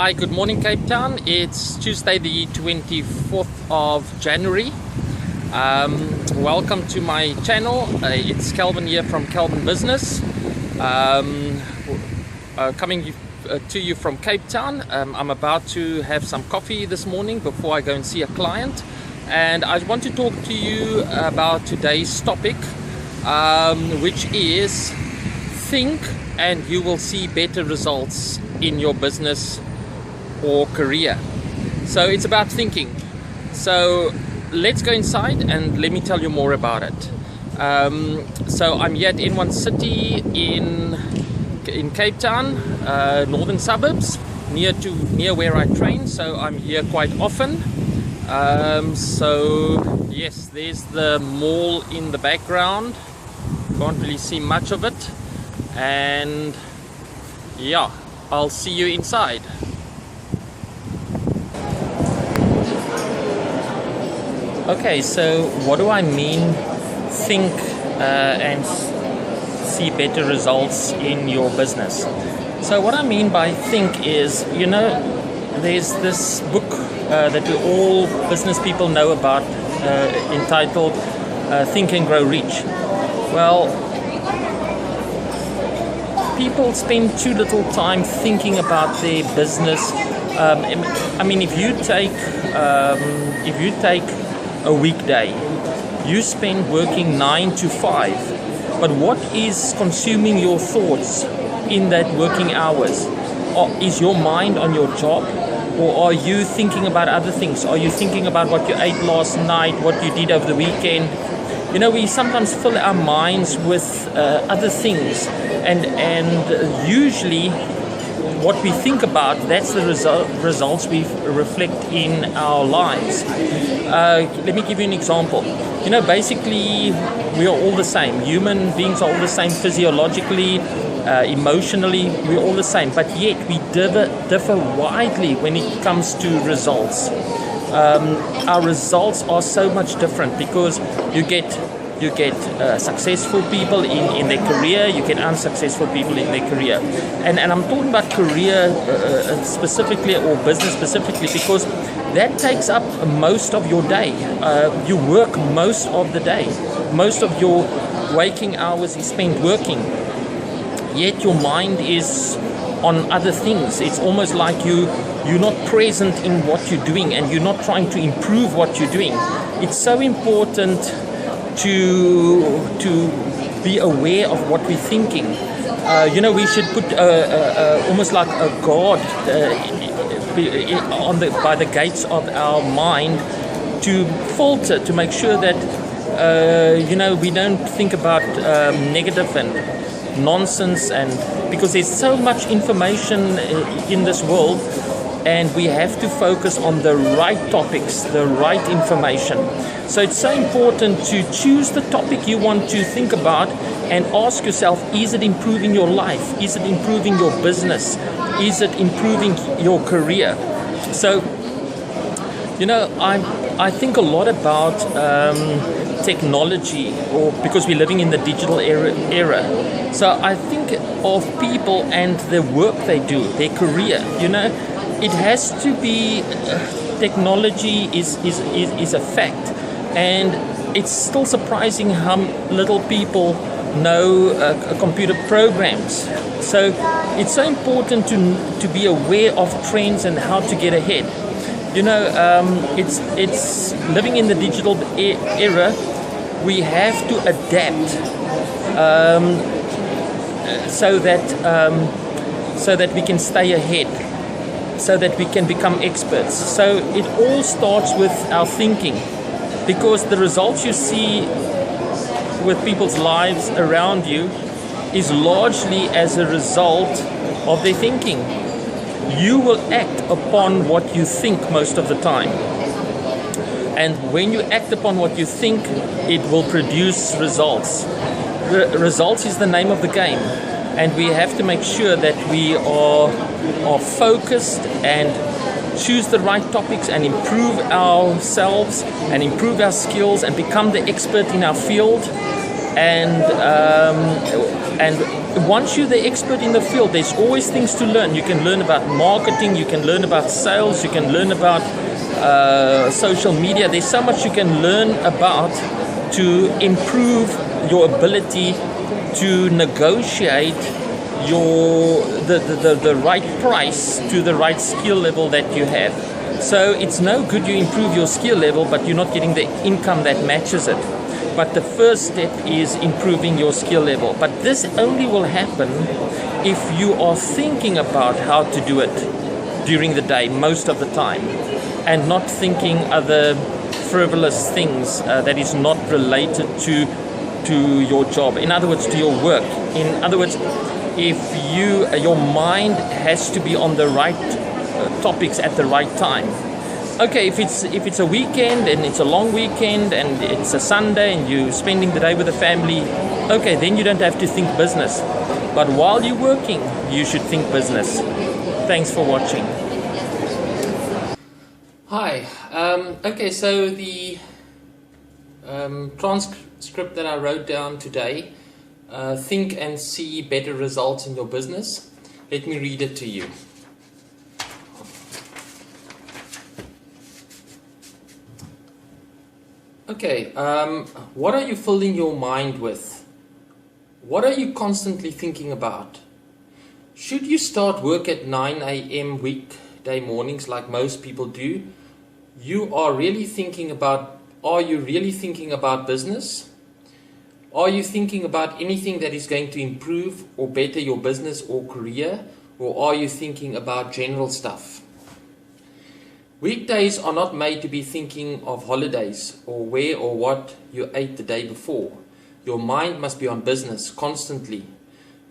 Hi, good morning Cape Town. It's Tuesday the 24th of January. Welcome to my channel. It's Kelvin here from Kelvin Business. Coming to you from Cape Town. I'm about to have some coffee this morning before I go and see a client. And I want to talk to you about today's topic, which is think and you will see better results in your business or career. So it's about thinking. So let's go inside and let me tell you more about it. So I'm here at N1 City in Cape Town, northern suburbs, near where I train. So I'm here quite often. So yes, there's the mall in the background. Can't really see much of it. And yeah, I'll see you inside. Okay, so what do I mean think and see better results in your business? So what I mean by think is, you know, there's this book that we all business people know about entitled Think and Grow Rich. Well, people spend too little time thinking about their business. I mean, if you take a weekday, you spend working 9 to 5, but what is consuming your thoughts in that working hours? Or is your mind on your job, or are you thinking about other things? Are you thinking about what you ate last night, what you did over the weekend? You know, we sometimes fill our minds with other things, and usually what we think about, that's the results we reflect in our lives. Let me give you an example. You know, basically we are all the same. Human beings are all the same physiologically, emotionally, we're all the same, but yet we differ widely when it comes to results. Our results are so much different because you get successful people in their career, you get unsuccessful people in their career. And I'm talking about career specifically, or business specifically, because that takes up most of your day. You work most of the day. Most of your waking hours is spent working. Yet your mind is on other things. It's almost like you're not present in what you're doing, and you're not trying to improve what you're doing. It's so important to be aware of what we're thinking. You know, we should put almost like a guard by the gates of our mind to filter, to make sure that you know, we don't think about negative and nonsense, and because there's so much information in this world, and we have to focus on the right topics, the right information. So it's so important to choose the topic you want to think about and ask yourself, is it improving your life? Is it improving your business? Is it improving your career? So, you know, I think a lot about technology, or because we're living in the digital era. So I think of people and the work they do, their career. You know, it has to be technology is a fact, and it's still surprising how little people know computer programs. So it's so important to be aware of trends and how to get ahead. You know, it's living in the digital era. We have to adapt so that we can stay ahead, so that we can become experts. So it all starts with our thinking, because the results you see with people's lives around you is largely as a result of their thinking. You will act upon what you think most of the time. And when you act upon what you think, it will produce results. Results is the name of the game. And we have to make sure that we are focused and choose the right topics and improve ourselves and improve our skills and become the expert in our field. And And once you're the expert in the field, there's always things to learn. You can learn about marketing, you can learn about sales, you can learn about social media. There's so much you can learn about to improve your ability to negotiate the right price to the right skill level that you have. So it's no good you improve your skill level, but you're not getting the income that matches it. But the first step is improving your skill level. But this only will happen if you are thinking about how to do it during the day most of the time, and not thinking other frivolous things that is not related to your job. In other words, to your work. In other words, if your mind has to be on the right topics at the right time. Okay, if it's a weekend and it's a long weekend and it's a Sunday and you're spending the day with the family, okay, then you don't have to think business. But while you're working, you should think business. Thanks for watching. Hi. Okay, so the transcript that I wrote down today, think and see better results in your business. Let me read it to you. Okay, what are you filling your mind with? What are you constantly thinking about? Should you start work at 9 a.m. weekday mornings like most people do? Are you really thinking about business? Are you thinking about anything that is going to improve or better your business or career? Or are you thinking about general stuff? Weekdays are not made to be thinking of holidays or where or what you ate the day before. Your mind must be on business constantly.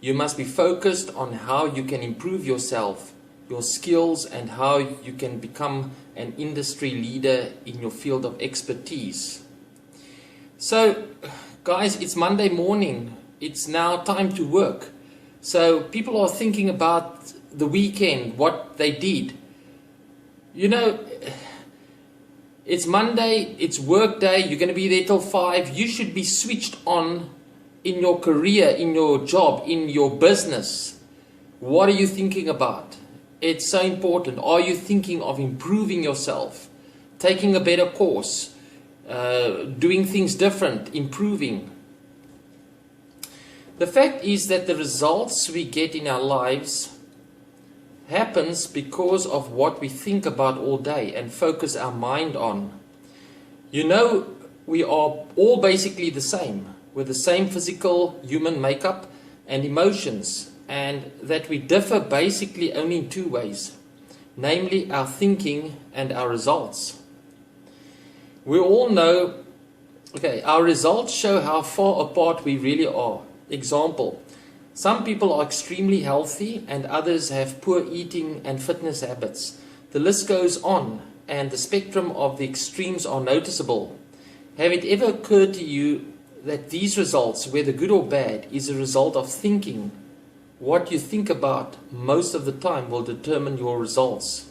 You must be focused on how you can improve yourself, your skills, and how you can become an industry leader in your field of expertise. So, guys, it's Monday morning. It's now time to work. So people are thinking about the weekend, what they did. You know, it's Monday, it's work day, you're going to be there till 5. You should be switched on in your career, in your job, in your business. What are you thinking about? It's so important. Are you thinking of improving yourself, taking a better course, doing things different, improving? The fact is that the results we get in our lives happens because of what we think about all day and focus our mind on. You know, we are all basically the same, with the same physical human makeup and emotions, and that we differ basically only in 2 ways, namely our thinking and our results. We all know, okay, our results show how far apart we really are. Example, some people are extremely healthy and others have poor eating and fitness habits. The list goes on, and the spectrum of the extremes are noticeable. Have it ever occurred to you that these results, whether good or bad, is a result of thinking? What you think about most of the time will determine your results.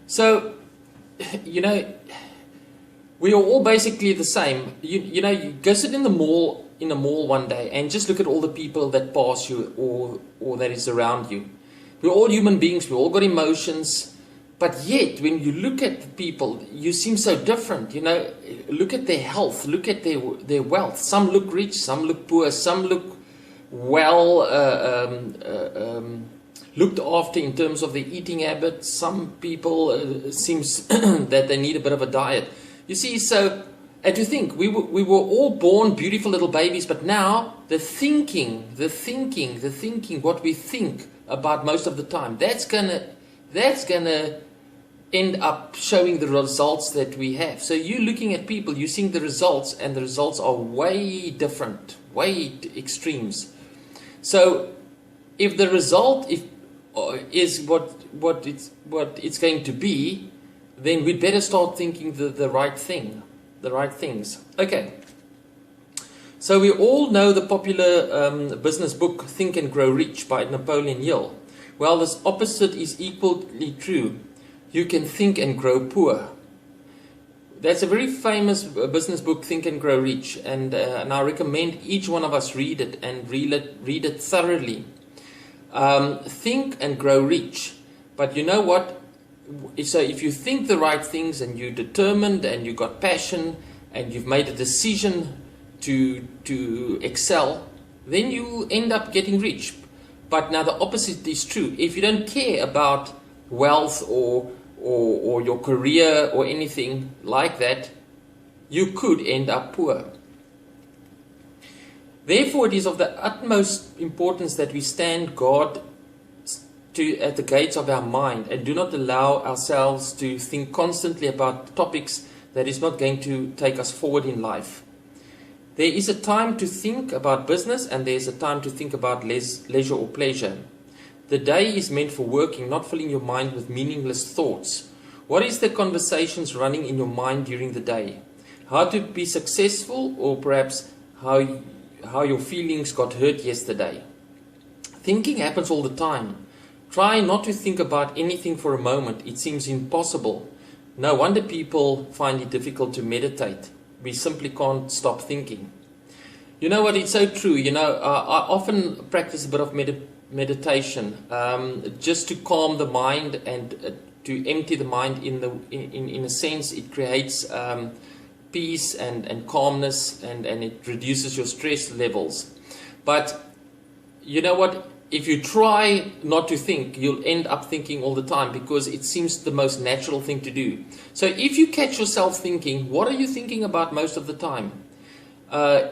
So, you know, we are all basically the same. You know, you go sit in a mall one day and just look at all the people that pass you or that is around you. We're all human beings, we all got emotions, but yet when you look at the people, you seem so different. You know, look at their health, look at their wealth. Some look rich, some look poor, some look well looked after in terms of their eating habits. Some people seems that they need a bit of a diet. You see, so, and to think, we were all born beautiful little babies, but now the thinking, what we think about most of the time, that's gonna end up showing the results that we have. So you're looking at people, you're seeing the results, and the results are way different, way extremes. So if the result is what it's going to be, then we'd better start thinking the right thing, the right things. Okay. So we all know the popular business book Think and Grow Rich by Napoleon Hill. Well, this opposite is equally true. You can think and grow poor. That's a very famous business book, Think and Grow Rich, and I recommend each one of us read it and read it thoroughly. Think and grow rich. But you know what? So if you think the right things and you're determined and you've got passion and you've made a decision to excel, then you end up getting rich. But now the opposite is true. If you don't care about wealth or your career or anything like that, you could end up poor. Therefore, it is of the utmost importance that we stand guard at the gates of our mind and do not allow ourselves to think constantly about topics that is not going to take us forward in life. There is a time to think about business and there is a time to think about leisure or pleasure. The day is meant for working, not filling your mind with meaningless thoughts. What is the conversations running in your mind during the day? How to be successful, or perhaps how your feelings got hurt yesterday. Thinking happens all the time. Try not to think about anything for a moment. It seems impossible. No wonder people find it difficult to meditate. We simply can't stop thinking. You know what? It's so true. I often practice a bit of meditation just to calm the mind and to empty the mind. In a sense, it creates peace and calmness, and it reduces your stress levels. But you know what? If you try not to think, you'll end up thinking all the time because it seems the most natural thing to do. So if you catch yourself thinking, what are you thinking about most of the time?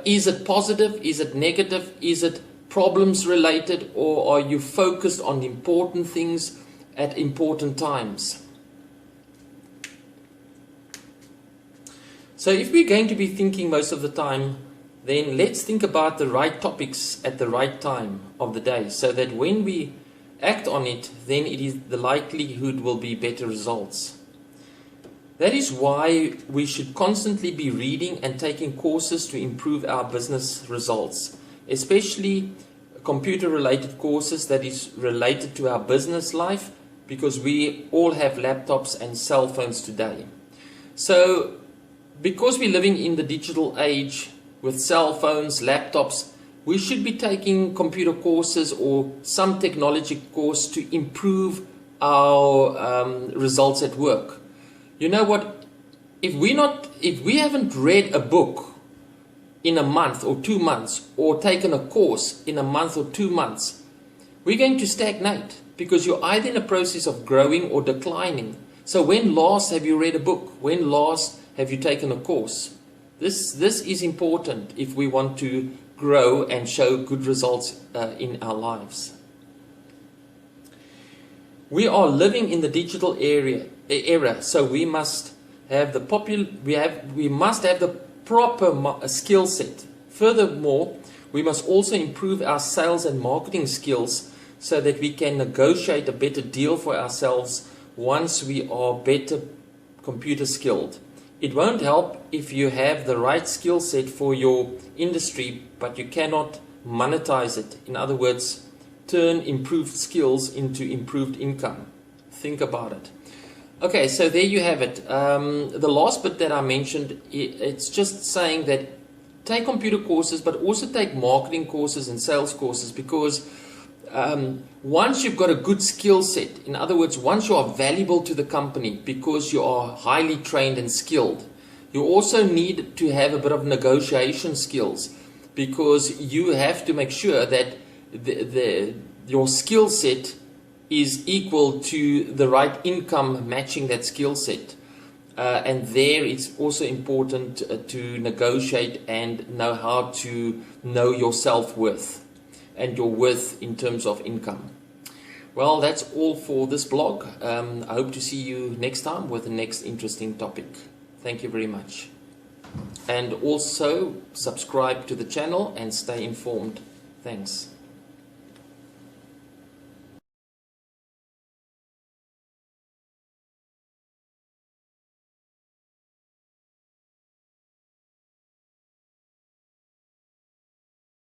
Is it positive? Is it negative? Is it problems related? Or are you focused on important things at important times? So if we're going to be thinking most of the time, then let's think about the right topics at the right time of the day, so that when we act on it, then the likelihood will be better results. That is why we should constantly be reading and taking courses to improve our business results, especially computer-related courses that is related to our business life, because we all have laptops and cell phones today. So, because we're living in the digital age, with cell phones, laptops, we should be taking computer courses or some technology course to improve our results at work. You know what? If we haven't read a book in a month or 2 months, or taken a course in a month or 2 months, we're going to stagnate, because you're either in a process of growing or declining. So when last have you read a book? When last have you taken a course? This is important if we want to grow and show good results in our lives. We are living in the digital era, so we must have the proper skill set. Furthermore, we must also improve our sales and marketing skills so that we can negotiate a better deal for ourselves once we are better computer skilled. It won't help if you have the right skill set for your industry, but you cannot monetize it. In other words, turn improved skills into improved income. Think about it. Okay, so there you have it. The last bit that I mentioned, it's just saying that take computer courses, but also take marketing courses and sales courses, because once you've got a good skill set, in other words, once you are valuable to the company because you are highly trained and skilled, you also need to have a bit of negotiation skills, because you have to make sure that your skill set is equal to the right income matching that skill set. And there it's also important to negotiate and know how to know your self-worth and your worth in terms of income. Well, that's all for this blog. I hope to see you next time with the next interesting topic. Thank you very much. And also subscribe to the channel and stay informed. Thanks.